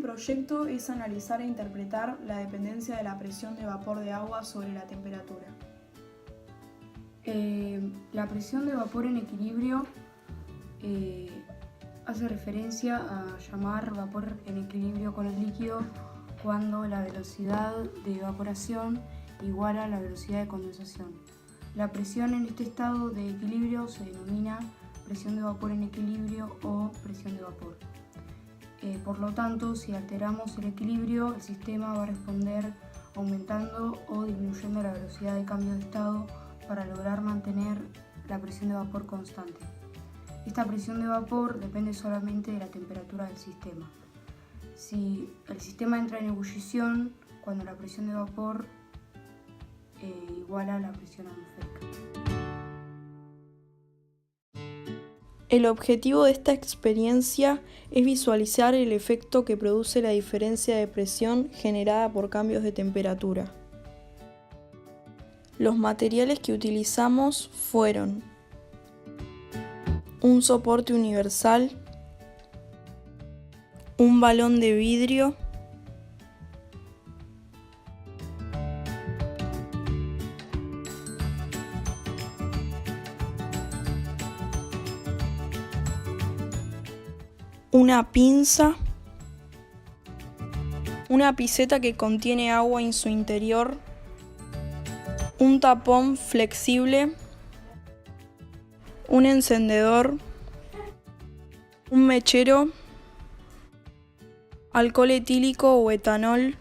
proyecto es analizar e interpretar la dependencia de la presión de vapor de agua sobre la temperatura. La presión de vapor en equilibrio hace referencia a llamar vapor en equilibrio con el líquido cuando la velocidad de evaporación iguala a la velocidad de condensación. La presión en este estado de equilibrio se denomina presión de vapor en equilibrio o presión de vapor. Por lo tanto, si alteramos el equilibrio, el sistema va a responder aumentando o disminuyendo la velocidad de cambio de estado para lograr mantener la presión de vapor constante. Esta presión de vapor depende solamente de la temperatura del sistema. Si el sistema entra en ebullición, cuando la presión de vapor iguala a la presión atmosférica. El objetivo de esta experiencia es visualizar el efecto que produce la diferencia de presión generada por cambios de temperatura. Los materiales que utilizamos fueron un soporte universal, un balón de vidrio, una pinza, una piceta que contiene agua en su interior, un tapón flexible, un encendedor, un mechero, alcohol etílico o etanol,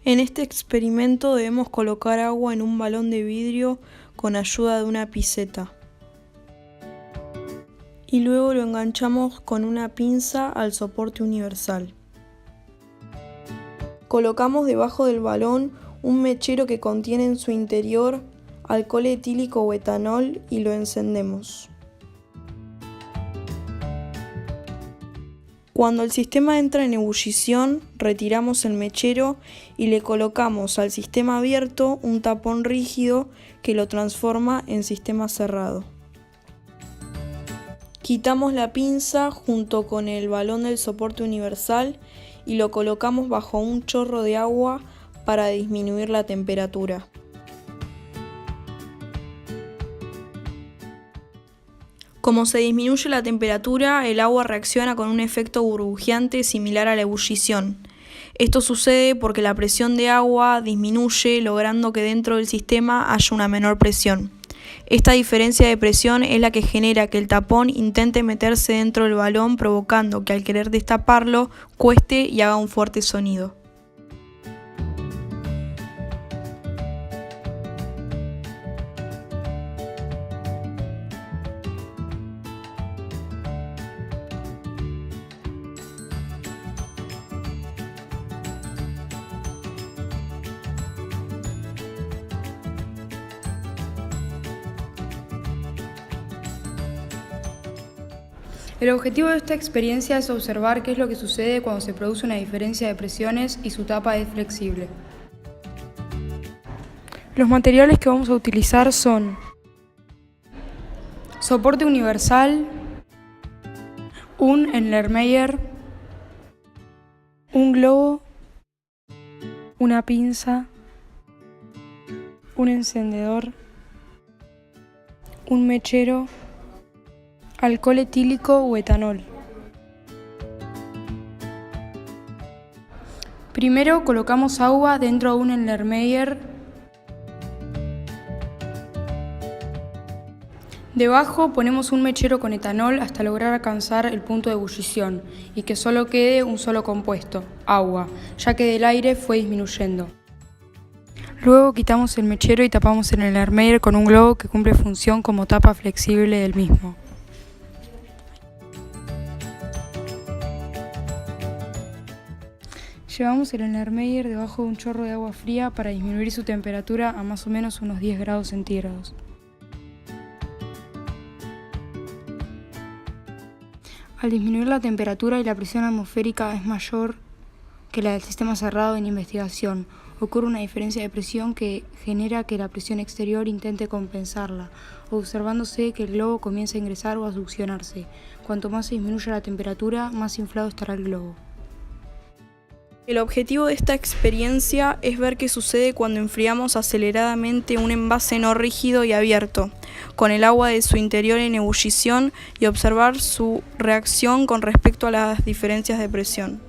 En este experimento debemos colocar agua en un balón de vidrio con ayuda de una piceta. Y luego lo enganchamos con una pinza al soporte universal. Colocamos debajo del balón un mechero que contiene en su interior alcohol etílico o etanol y lo encendemos. Cuando el sistema entra en ebullición, retiramos el mechero y le colocamos al sistema abierto un tapón rígido que lo transforma en sistema cerrado. Quitamos la pinza junto con el balón del soporte universal y lo colocamos bajo un chorro de agua para disminuir la temperatura. Como se disminuye la temperatura, el agua reacciona con un efecto burbujeante similar a la ebullición. Esto sucede porque la presión de agua disminuye, logrando que dentro del sistema haya una menor presión. Esta diferencia de presión es la que genera que el tapón intente meterse dentro del balón, provocando que al querer destaparlo, cueste y haga un fuerte sonido. El objetivo de esta experiencia es observar qué es lo que sucede cuando se produce una diferencia de presiones y su tapa es flexible. Los materiales que vamos a utilizar son soporte universal, un Erlenmeyer, un globo, una pinza, un encendedor, un mechero, alcohol etílico o etanol. Primero colocamos agua dentro de un Erlenmeyer. Debajo ponemos un mechero con etanol hasta lograr alcanzar el punto de ebullición y que solo quede un solo compuesto, agua, ya que del aire fue disminuyendo. Luego quitamos el mechero y tapamos el Erlenmeyer con un globo que cumple función como tapa flexible del mismo. Llevamos el Erlenmeyer debajo de un chorro de agua fría para disminuir su temperatura a más o menos unos 10 grados centígrados. Al disminuir la temperatura y la presión atmosférica es mayor que la del sistema cerrado en investigación, ocurre una diferencia de presión que genera que la presión exterior intente compensarla, observándose que el globo comienza a ingresar o a succionarse. Cuanto más se disminuya la temperatura, más inflado estará el globo. El objetivo de esta experiencia es ver qué sucede cuando enfriamos aceleradamente un envase no rígido y abierto, con el agua de su interior en ebullición, y observar su reacción con respecto a las diferencias de presión.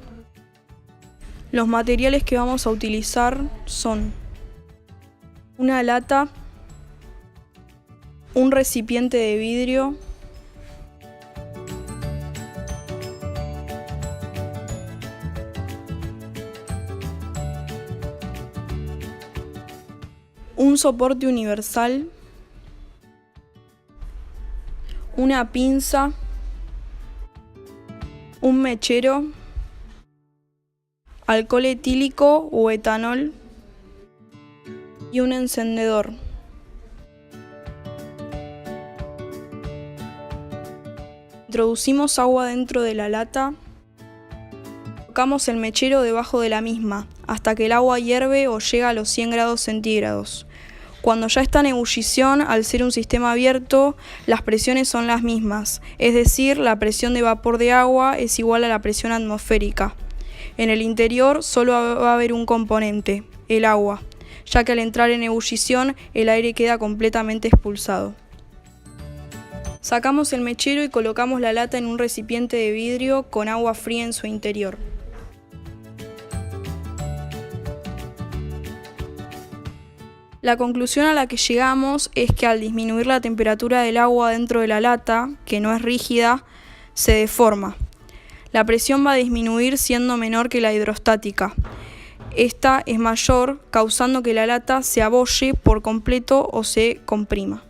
Los materiales que vamos a utilizar son una lata, un recipiente de vidrio, un soporte universal, una pinza, un mechero, alcohol etílico o etanol y un encendedor. Introducimos agua dentro de la lata. Colocamos el mechero debajo de la misma hasta que el agua hierve o llega a los 100 grados centígrados. Cuando ya está en ebullición, al ser un sistema abierto, las presiones son las mismas, es decir, la presión de vapor de agua es igual a la presión atmosférica. En el interior solo va a haber un componente, el agua, ya que al entrar en ebullición el aire queda completamente expulsado. Sacamos el mechero y colocamos la lata en un recipiente de vidrio con agua fría en su interior. La conclusión a la que llegamos es que al disminuir la temperatura del agua dentro de la lata, que no es rígida, se deforma. La presión va a disminuir siendo menor que la hidrostática. Esta es mayor, causando que la lata se abolle por completo o se comprima.